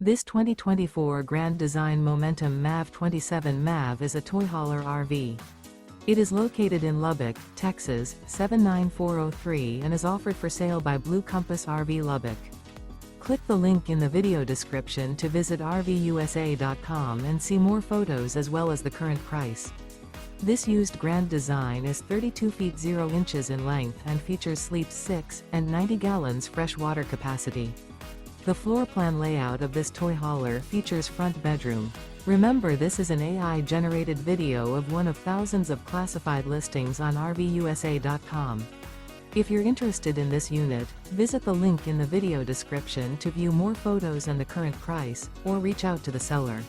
This 2024 Grand Design Momentum MAV 27 MAV is a toy hauler RV. It is located in Lubbock, Texas, 79403 and is offered for sale by Blue Compass RV Lubbock. Click the link in the video description to visit RVUSA.com and see more photos as well as the current price. This used Grand Design is 32 feet 0 inches in length and features sleeps 6 and 90 gallons fresh water capacity. The floor plan layout of this toy hauler features front bedroom. Remember, this is an AI-generated video of one of thousands of classified listings on RVUSA.com. If you're interested in this unit, visit the link in the video description to view more photos and the current price, or reach out to the seller.